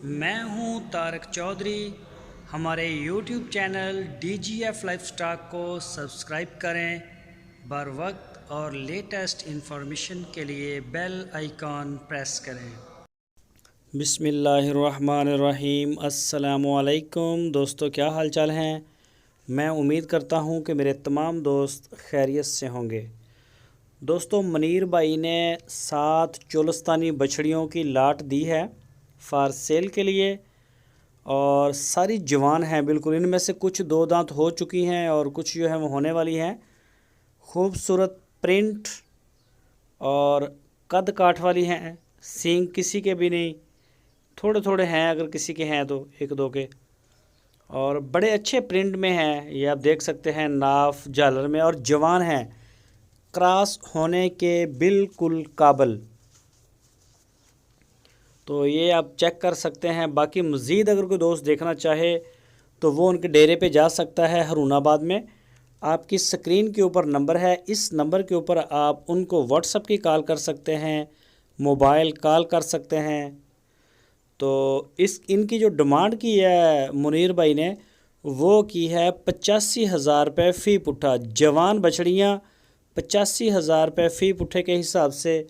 मैं हूं तारक चौधरी। हमारे YouTube चैनल DGF लाइफस्टाइल को सब्सक्राइब करें। बर वक्त और लेटेस्ट इंफॉर्मेशन के लिए बेल आइकॉन प्रेस करें। बिस्मिल्लाहिर्रहमानिर्रहीम। अस्सलामुअलैकुम दोस्तों, क्या हाल चाल हैं। मैं उम्मीद करता हूं कि मेरे तमाम दोस्त खैरियत से होंगे। दोस्तों, मनीर भाई ने 7 चोलस्तानी बछड़ियों की लाट दी है फार सेल के लिए और सारी जवान हैं बिल्कुल। इनमें से कुछ 2 दांत हो चुकी हैं और कुछ जो है वो होने वाली हैं। खूबसूरत प्रिंट और कद काठ वाली हैं। सींग किसी के भी नहीं, थोड़े थोड़े हैं, अगर किसी के हैं तो 1-2 के, और बड़े अच्छे प्रिंट में हैं। ये आप देख सकते हैं, नाफ झालर में, और जवान हैं, क्रॉस होने के बिल्कुल काबल। तो ये आप चेक कर सकते हैं। बाकी मज़ीद अगर कोई दोस्त देखना चाहे तो वो उनके डेरे पे जा सकता है हरूनाबाद में। आपकी स्क्रीन के ऊपर नंबर है, इस नंबर के ऊपर आप उनको व्हाट्सएप की कॉल कर सकते हैं, मोबाइल कॉल कर सकते हैं। तो इनकी जो डिमांड की है मुनीर भाई ने, वो की है 85,000 रुपये फ़ी पुट्ठा। जवान बछड़ियाँ 85,000 रुपये फ़ी पुट्ठे के हिसाब से,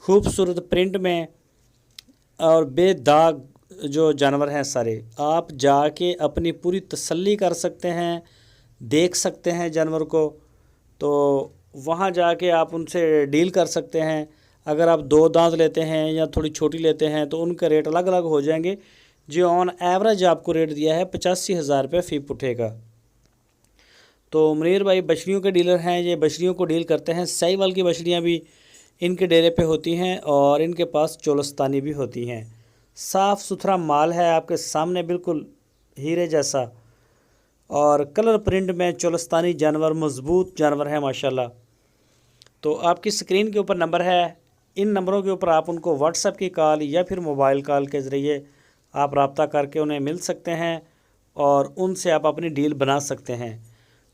खूबसूरत प्रिंट में और बेदाग जो जानवर हैं सारे। आप जाके अपनी पूरी तसल्ली कर सकते हैं, देख सकते हैं जानवर को। तो वहाँ जाके आप उनसे डील कर सकते हैं। अगर आप 2 दांत लेते हैं या थोड़ी छोटी लेते हैं तो उनके रेट अलग अलग हो जाएंगे। जो ऑन एवरेज आपको रेट दिया है 85,000 रुपये फ़ी पुट्ठे का। तो मुनीर भाई बछड़ियों के डीलर हैं, ये बछड़ियों को डील करते हैं। साहिवाल की बछड़ियाँ भी इनके डेरे पे होती हैं और इनके पास चोलस्तानी भी होती हैं। साफ़ सुथरा माल है आपके सामने, बिल्कुल हीरे जैसा, और कलर प्रिंट में चोलस्तानी जानवर, मज़बूत जानवर है माशाल्लाह। तो आपकी स्क्रीन के ऊपर नंबर है, इन नंबरों के ऊपर आप उनको व्हाट्सएप की कॉल या फिर मोबाइल कॉल के ज़रिए आप रब्ता करके उन्हें मिल सकते हैं और उनसे आप अपनी डील बना सकते हैं।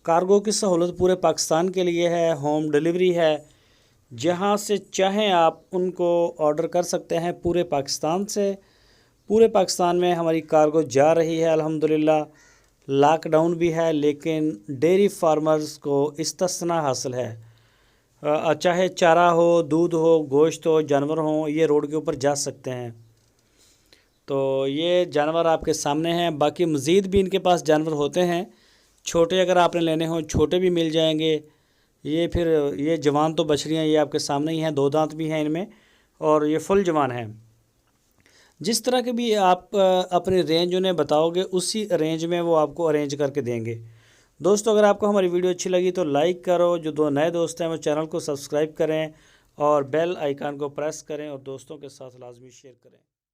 कार्गो की सहूलत पूरे पाकिस्तान के लिए है, होम डिलीवरी है। जहाँ से चाहें आप उनको ऑर्डर कर सकते हैं पूरे पाकिस्तान से। पूरे पाकिस्तान में हमारी कार्गो जा रही है अल्हम्दुलिल्लाह। लॉकडाउन भी है लेकिन डेयरी फार्मर्स को इस्तिस्ना हासिल है। चाहे चारा हो, दूध हो, गोश्त हो, जानवर हो, ये रोड के ऊपर जा सकते हैं। तो ये जानवर आपके सामने हैं। बाकी मज़ीद भी इनके पास जानवर होते हैं। छोटे अगर आपने लेने हो छोटे भी मिल जाएंगे। ये जवान तो बछड़ियाँ ये आपके सामने ही हैं, 2 दांत भी हैं इनमें और ये फुल जवान हैं। जिस तरह के भी आप अपनी रेंज उन्हें बताओगे उसी रेंज में वो आपको अरेंज करके देंगे। दोस्तों, अगर आपको हमारी वीडियो अच्छी लगी तो लाइक करो। जो 2 नए दोस्त हैं वो चैनल को सब्सक्राइब करें और बेल आइकन को प्रेस करें और दोस्तों के साथ लाजमी शेयर करें।